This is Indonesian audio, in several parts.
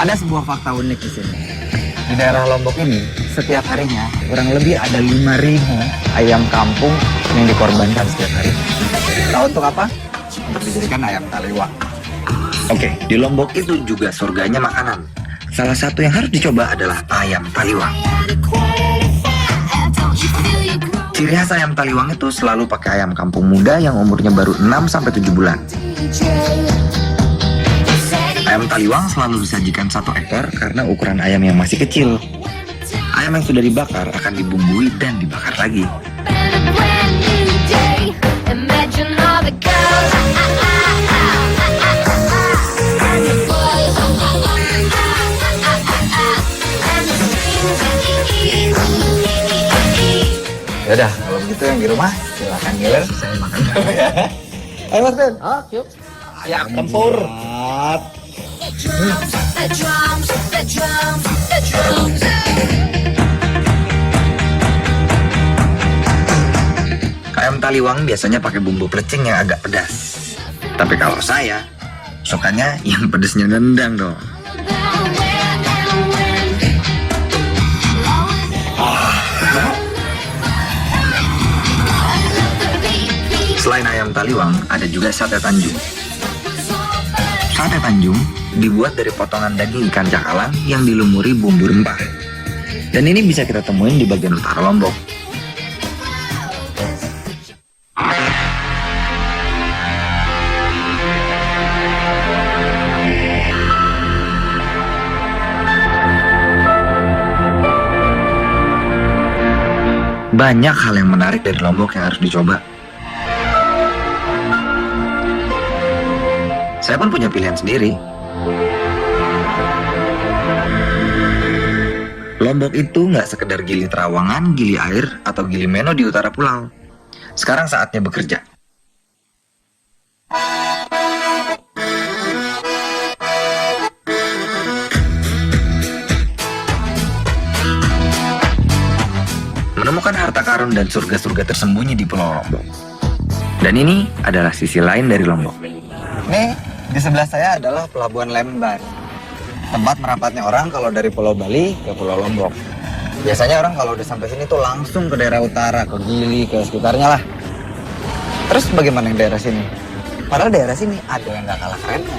Ada sebuah fakta unik di sini. Di daerah Lombok ini, setiap harinya kurang lebih ada 5.000 ayam kampung yang dikorbankan setiap hari. Tahu untuk apa? Untuk dijadikan ayam taliwang. Oke, di Lombok itu juga surganya makanan. Salah satu yang harus dicoba adalah ayam taliwang. Ciri khas ayam taliwang itu selalu pakai ayam kampung muda yang umurnya baru 6-7 bulan. Ayam taliwang selalu disajikan 1 ekor karena ukuran ayam yang masih kecil. Ayam yang sudah dibakar akan dibumbui dan dibakar lagi. Yaudah, kalau begitu yang di rumah silakan ngiler, saya makan dulu ya. Ayo Mas Ben. Yuk. Ayam tempur. Ayam taliwang biasanya pakai bumbu plecing yang agak pedas. Tapi kalau saya, sukanya yang pedesnya nendang dong. Selain ayam taliwang, ada juga sate Tanjung. Sate Tanjung dibuat dari potongan daging ikan cakalang yang dilumuri bumbu rempah. Dan ini bisa kita temuin di bagian utara Lombok. Banyak hal yang menarik dari Lombok yang harus dicoba. Saya pun punya pilihan sendiri. Lombok itu nggak sekedar Gili Trawangan, Gili Air, atau Gili Meno di utara pulau. Sekarang saatnya bekerja. Menemukan harta karun dan surga-surga tersembunyi di Pulau Lombok. Dan ini adalah sisi lain dari Lombok. Nih, di sebelah saya adalah Pelabuhan Lembar. Tempat merapatnya orang kalau dari Pulau Bali ke Pulau Lombok. Biasanya orang kalau udah sampai sini tuh langsung ke daerah utara, ke Gili, ke sekitarnya lah. Terus bagaimana yang daerah sini? Padahal daerah sini ada yang gak kalah kerennya.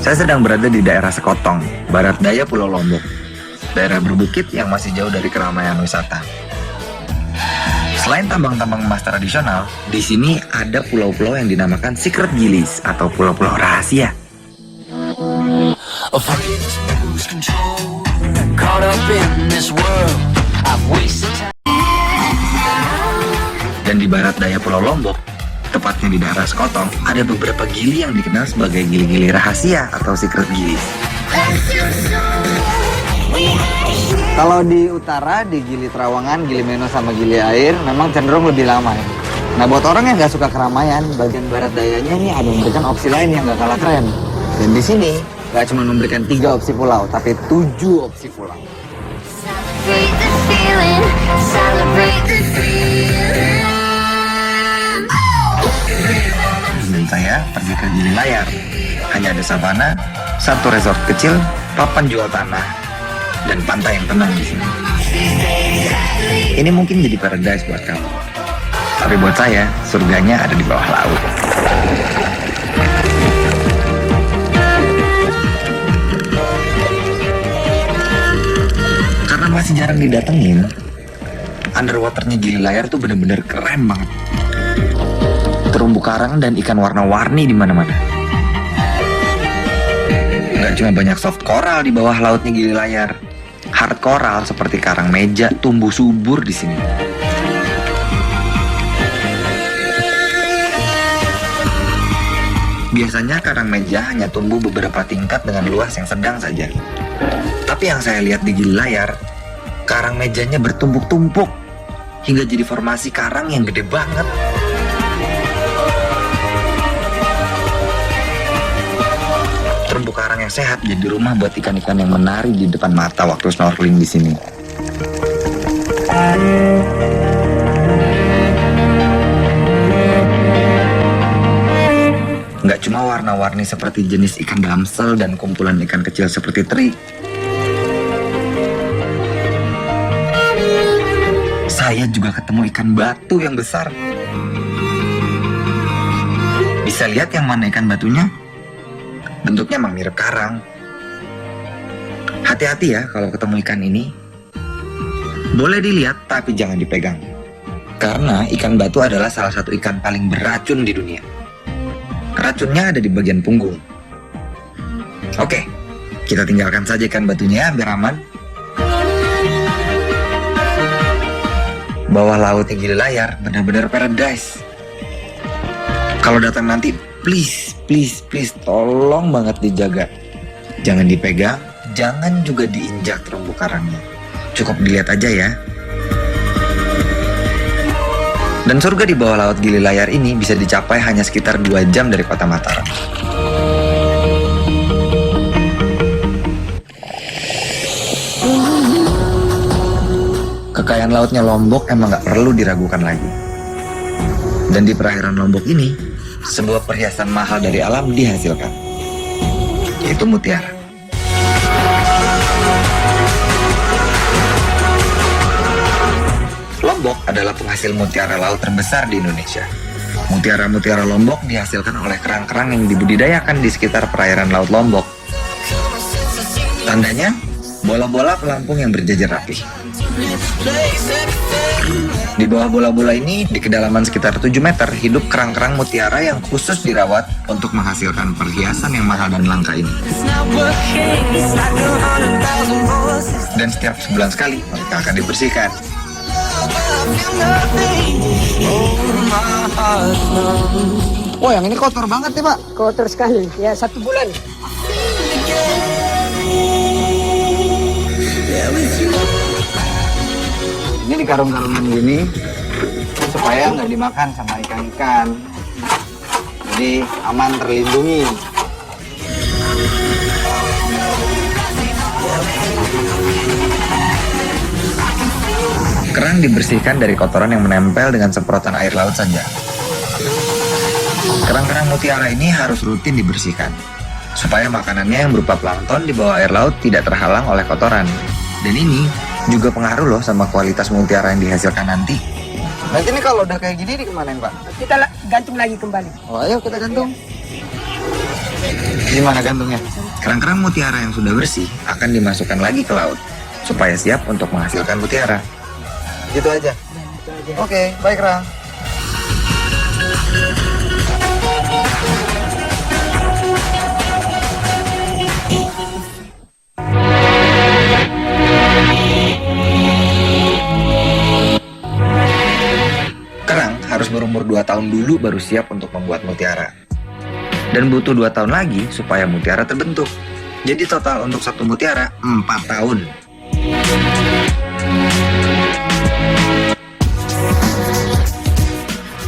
Saya sedang berada di daerah Sekotong, barat daya Pulau Lombok. Daerah berbukit yang masih jauh dari keramaian wisata. Selain tambang-tambang emas tradisional, di sini ada pulau-pulau yang dinamakan Secret Gilis atau pulau-pulau rahasia. Dan di barat daya Pulau Lombok, tepatnya di daerah Sekotong, ada beberapa gili yang dikenal sebagai gili-gili rahasia atau Secret Gilis. Kalau di utara, di Gili Trawangan, Gili Meno sama Gili Air memang cenderung lebih lama ya. Nah buat orang yang nggak suka keramaian, bagian barat dayanya ini ada memberikan opsi lain yang nggak kalah keren. Dan di sini nggak cuma memberikan 3 opsi pulau, tapi 7 opsi pulau. Dan saya pergi ke Gili Layar. Hanya ada savana, 1 resort kecil, papan jual tanah, dan pantai yang tenang di sini. Ini mungkin jadi paradise buat kamu. Tapi buat saya, surganya ada di bawah laut. Karena masih jarang didatengin, underwaternya Gili Layar tuh bener-bener keren banget. Terumbu karang dan ikan warna-warni di mana-mana. Nggak cuma banyak soft coral di bawah lautnya Gili Layar. Hard coral seperti karang meja tumbuh subur di sini. Biasanya karang meja hanya tumbuh beberapa tingkat dengan luas yang sedang saja. Tapi yang saya lihat di Gili Layar, karang mejanya bertumpuk-tumpuk hingga jadi formasi karang yang gede banget. Terumbu karang yang sehat jadi rumah buat ikan-ikan yang menari di depan mata waktu snorkeling di sini. Nggak cuma warna-warni seperti jenis ikan damsel dan kumpulan ikan kecil seperti teri. Saya juga ketemu ikan batu yang besar. Bisa lihat yang mana ikan batunya? Bentuknya emang mirip karang. Hati-hati ya kalau ketemu ikan ini. Boleh dilihat tapi jangan dipegang. Karena ikan batu adalah salah satu ikan paling beracun di dunia. Racunnya ada di bagian punggung. Oke, kita tinggalkan saja ikan batunya biar aman. Bawah laut yang Gili Layar benar-benar paradise. Kalau datang nanti, please tolong banget dijaga. Jangan dipegang, jangan juga diinjak terumbu karangnya. Cukup dilihat aja ya. Dan surga di bawah laut Gili Layar ini bisa dicapai hanya sekitar 2 jam dari kota Mataram. Kekayaan lautnya Lombok emang gak perlu diragukan lagi. Dan di perairan Lombok ini, sebuah perhiasan mahal dari alam dihasilkan, yaitu mutiara. Lombok adalah penghasil mutiara laut terbesar di Indonesia. Mutiara-mutiara Lombok dihasilkan oleh kerang-kerang yang dibudidayakan di sekitar perairan laut Lombok. Tandanya, bola-bola pelampung yang berjajar rapi. Di bawah bola-bola ini, di kedalaman sekitar 7 meter, hidup kerang-kerang mutiara yang khusus dirawat untuk menghasilkan perhiasan yang mahal dan langka ini. Dan setiap sebulan sekali, mereka akan dibersihkan. Wah, yang ini kotor banget ya, Pak. Kotor sekali, ya 1 bulan. Ini di karung-karungan gini supaya nggak dimakan sama ikan-ikan. Jadi aman, terlindungi. Kerang dibersihkan dari kotoran yang menempel dengan semprotan air laut saja. Kerang-kerang mutiara ini harus rutin dibersihkan, supaya makanannya yang berupa plankton di bawah air laut tidak terhalang oleh kotoran. Dan ini juga pengaruh loh sama kualitas mutiara yang dihasilkan nanti. Nanti ini kalau udah kayak gini dikemanain, Pak? Kita gantung lagi kembali. Oh, ayo kita gantung. Gimana gantungnya? Kerang-kerang mutiara yang sudah bersih akan dimasukkan lagi ke laut, supaya siap untuk menghasilkan mutiara. Gitu aja? Oke, baik, Rang. Kerang harus berumur 2 tahun dulu baru siap untuk membuat mutiara. Dan butuh 2 tahun lagi supaya mutiara terbentuk. Jadi total untuk satu mutiara 4 tahun.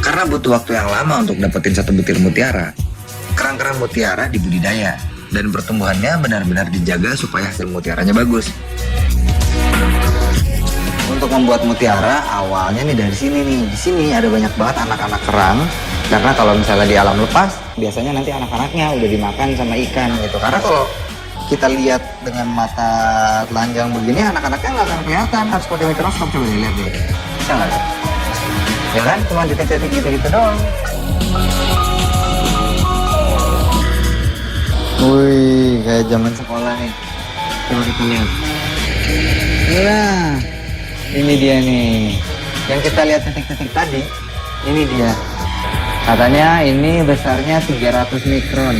Karena butuh waktu yang lama untuk dapetin satu butir mutiara, kerang-kerang mutiara dibudidaya dan pertumbuhannya benar-benar dijaga supaya hasil mutiaranya bagus. Untuk membuat mutiara awalnya nih dari sini nih. Di sini ada banyak banget anak-anak kerang. Karena kalau misalnya di alam lepas, biasanya nanti anak-anaknya udah dimakan sama ikan gitu. Karena kalau kita lihat dengan mata telanjang begini, anak-anaknya nggak akan kelihatan. Harus pakai mikroskop, coba dilihat deh. Bisa nggak? Ya kan, cuma titik-titik gitu-gitu doang. Wih, kayak zaman sekolah nih. Coba kita lihat. Nah, ini dia nih. Yang kita lihat titik-titik tadi, ini dia. Katanya ini besarnya 300 mikron.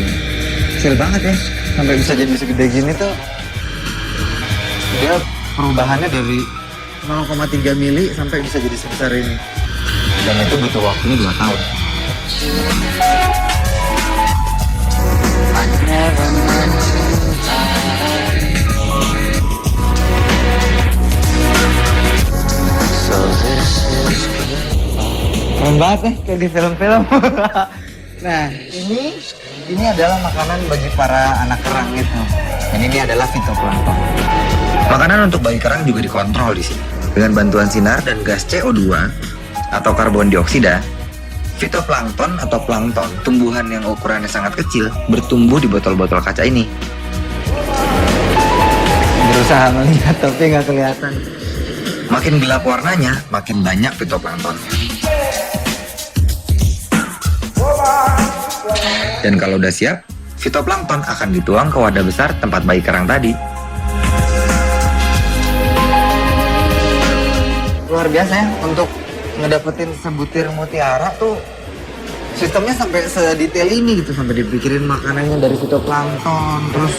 Kecil banget ya. Sampai bisa jadi segede gini tuh. Dia perubahannya dari 0,3 mili sampai bisa jadi sebesar ini. Dan itu butuh waktunya 2 tahun. Keren banget nih, kayak di film-film. Nah, ini adalah makanan bagi para anak kerang itu. Dan ini adalah fitoplankton. Makanan untuk bayi kerang juga dikontrol di sini. Dengan bantuan sinar dan gas CO2 atau karbon dioksida, Fitoplankton atau plankton, tumbuhan yang ukurannya sangat kecil, bertumbuh di botol-botol kaca ini. Berusaha melihat tapi nggak kelihatan. Makin gelap warnanya, makin banyak fitoplankton. Dan kalau udah siap, fitoplankton akan dituang ke wadah besar tempat bayi kerang tadi. Luar biasa ya, untuk ngedapetin sebutir mutiara tuh sistemnya sampai sedetail ini gitu, sampai dipikirin makanannya dari fitoplankton. Terus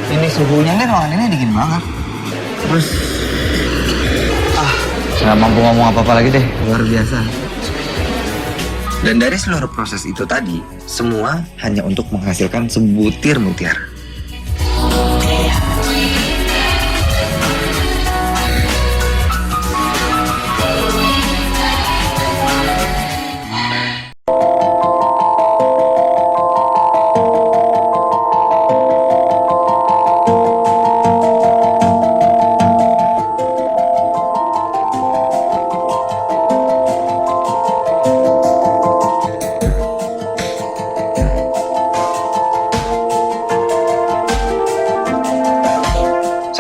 ini suhunya nih, ruangan ini dingin banget. Terus nggak mampu ngomong apa-apa lagi deh, luar biasa. Dan dari seluruh proses itu tadi, semua hanya untuk menghasilkan sebutir mutiara.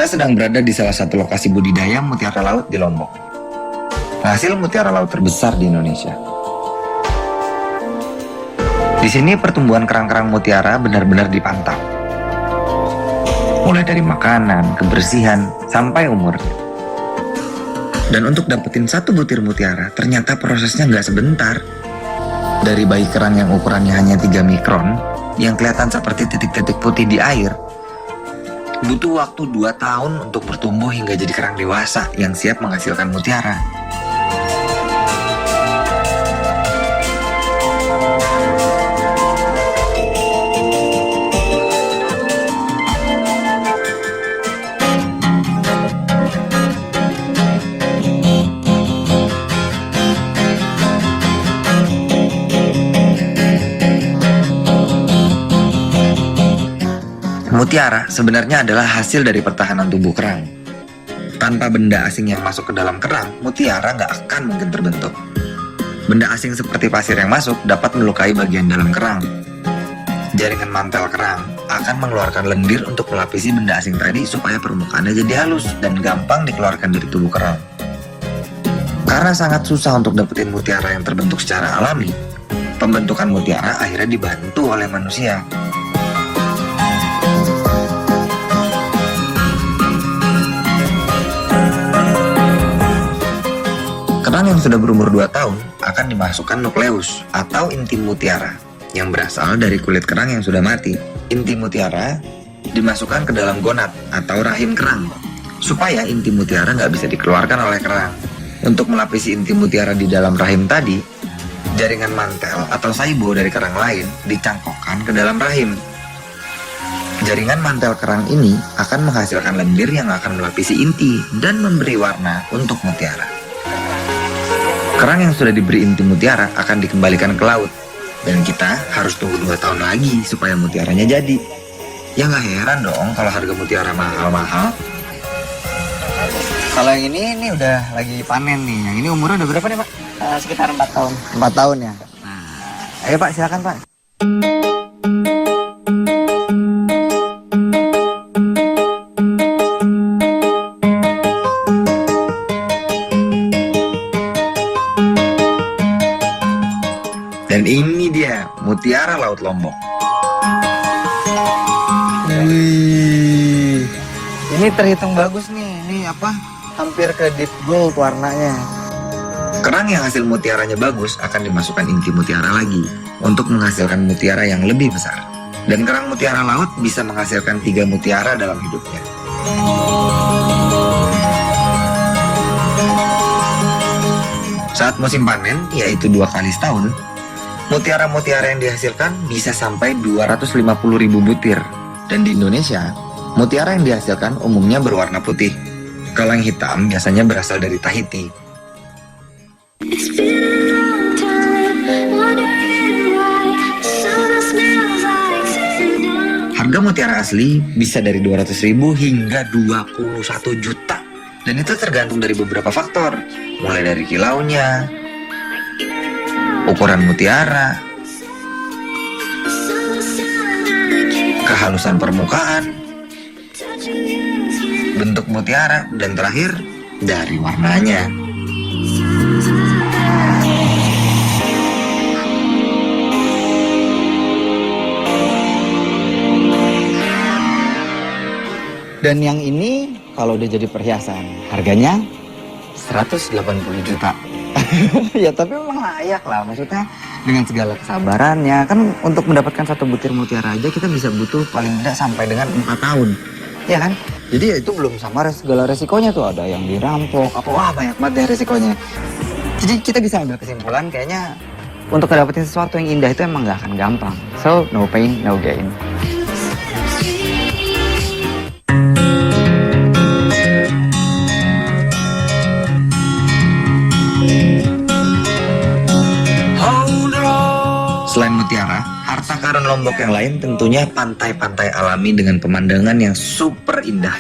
Saya sedang berada di salah satu lokasi budidaya mutiara laut di Lombok. Hasil mutiara laut terbesar di Indonesia. Di sini pertumbuhan kerang-kerang mutiara benar-benar dipantau. Mulai dari makanan, kebersihan, sampai umurnya. Dan untuk dapetin satu butir mutiara, ternyata prosesnya nggak sebentar. Dari bayi kerang yang ukurannya hanya 3 mikron, yang kelihatan seperti titik-titik putih di air, butuh waktu 2 tahun untuk bertumbuh hingga jadi kerang dewasa yang siap menghasilkan mutiara. Mutiara sebenarnya adalah hasil dari pertahanan tubuh kerang. Tanpa benda asing yang masuk ke dalam kerang, mutiara nggak akan mungkin terbentuk. Benda asing seperti pasir yang masuk dapat melukai bagian dalam kerang. Jaringan mantel kerang akan mengeluarkan lendir untuk melapisi benda asing tadi supaya permukaannya jadi halus dan gampang dikeluarkan dari tubuh kerang. Karena sangat susah untuk dapetin mutiara yang terbentuk secara alami, pembentukan mutiara akhirnya dibantu oleh manusia. Kerang yang sudah berumur 2 tahun akan dimasukkan nukleus atau inti mutiara yang berasal dari kulit kerang yang sudah mati. Inti mutiara dimasukkan ke dalam gonad atau rahim kerang supaya inti mutiara nggak bisa dikeluarkan oleh kerang. Untuk melapisi inti mutiara di dalam rahim tadi, jaringan mantel atau saibo dari kerang lain dicangkokkan ke dalam rahim. Jaringan mantel kerang ini akan menghasilkan lendir yang akan melapisi inti dan memberi warna untuk mutiara. Kerang yang sudah diberi inti mutiara akan dikembalikan ke laut. Dan kita harus tunggu 2 tahun lagi supaya mutiaranya jadi. Ya nggak heran dong kalau harga mutiara mahal-mahal. Kalau yang ini udah lagi panen nih. Yang ini umurnya udah berapa nih Pak? Sekitar 4 tahun. 4 tahun ya? Nah, ayo Pak, silakan Pak. Dan ini dia, mutiara laut Lombok. Wih, ini terhitung bagus nih. Ini apa? Hampir ke deep gold warnanya. Kerang yang hasil mutiaranya bagus akan dimasukkan inti mutiara lagi untuk menghasilkan mutiara yang lebih besar. Dan kerang mutiara laut bisa menghasilkan 3 mutiara dalam hidupnya. Saat musim panen, yaitu 2 kali setahun, mutiara-mutiara yang dihasilkan bisa sampai 250.000 butir. Dan di Indonesia, mutiara yang dihasilkan umumnya berwarna putih. Kalau yang hitam biasanya berasal dari Tahiti. Harga mutiara asli bisa dari 200.000 hingga 21 juta. Dan itu tergantung dari beberapa faktor, mulai dari kilaunya, ukuran mutiara, kehalusan permukaan, bentuk mutiara, dan terakhir dari warnanya. Dan yang ini kalau udah jadi perhiasan, harganya 180 juta. Ya tapi memang layak lah, maksudnya dengan segala kesabarannya. Kan untuk mendapatkan satu butir mutiara aja kita bisa butuh paling tidak sampai dengan 4 tahun. Ya kan? Jadi ya itu belum sama segala resikonya tuh, ada yang dirampok, wah banyak banget deh resikonya. Jadi kita bisa ambil kesimpulan kayaknya untuk dapetin sesuatu yang indah itu emang gak akan gampang. So, no pain, no gain. Selain mutiara, harta karun Lombok yang lain tentunya pantai-pantai alami dengan pemandangan yang super indah.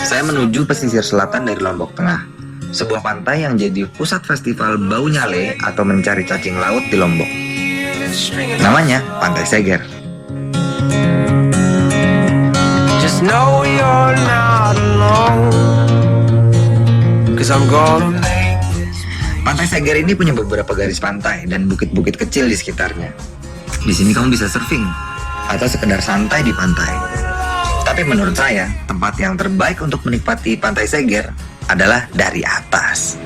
Saya menuju pesisir selatan dari Lombok Tengah, sebuah pantai yang jadi pusat festival bau nyale atau mencari cacing laut di Lombok. Namanya Pantai Seger. Just know you're not alone, 'cause I'm gonna make Pantai Seger ini punya beberapa garis pantai dan bukit-bukit kecil di sekitarnya. Di sini kamu bisa surfing atau sekedar santai di pantai. Tapi menurut saya, tempat yang terbaik untuk menikmati Pantai Seger adalah dari atas.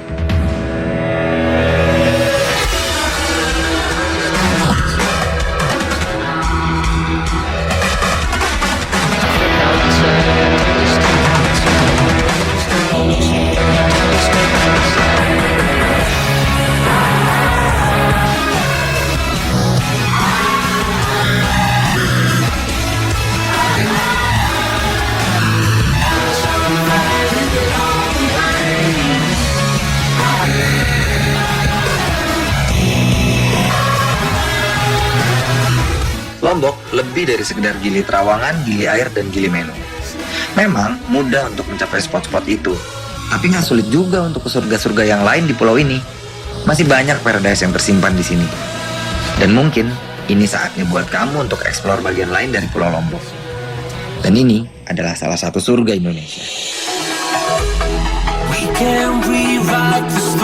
Lombok lebih dari sekedar Gili Trawangan, Gili Air, dan Gili Menu. Memang mudah untuk mencapai spot-spot itu, tapi nggak sulit juga untuk ke surga-surga yang lain di pulau ini. Masih banyak paradise yang tersimpan di sini. Dan mungkin ini saatnya buat kamu untuk eksplor bagian lain dari Pulau Lombok. Dan ini adalah salah satu surga Indonesia. we can rewrite the story.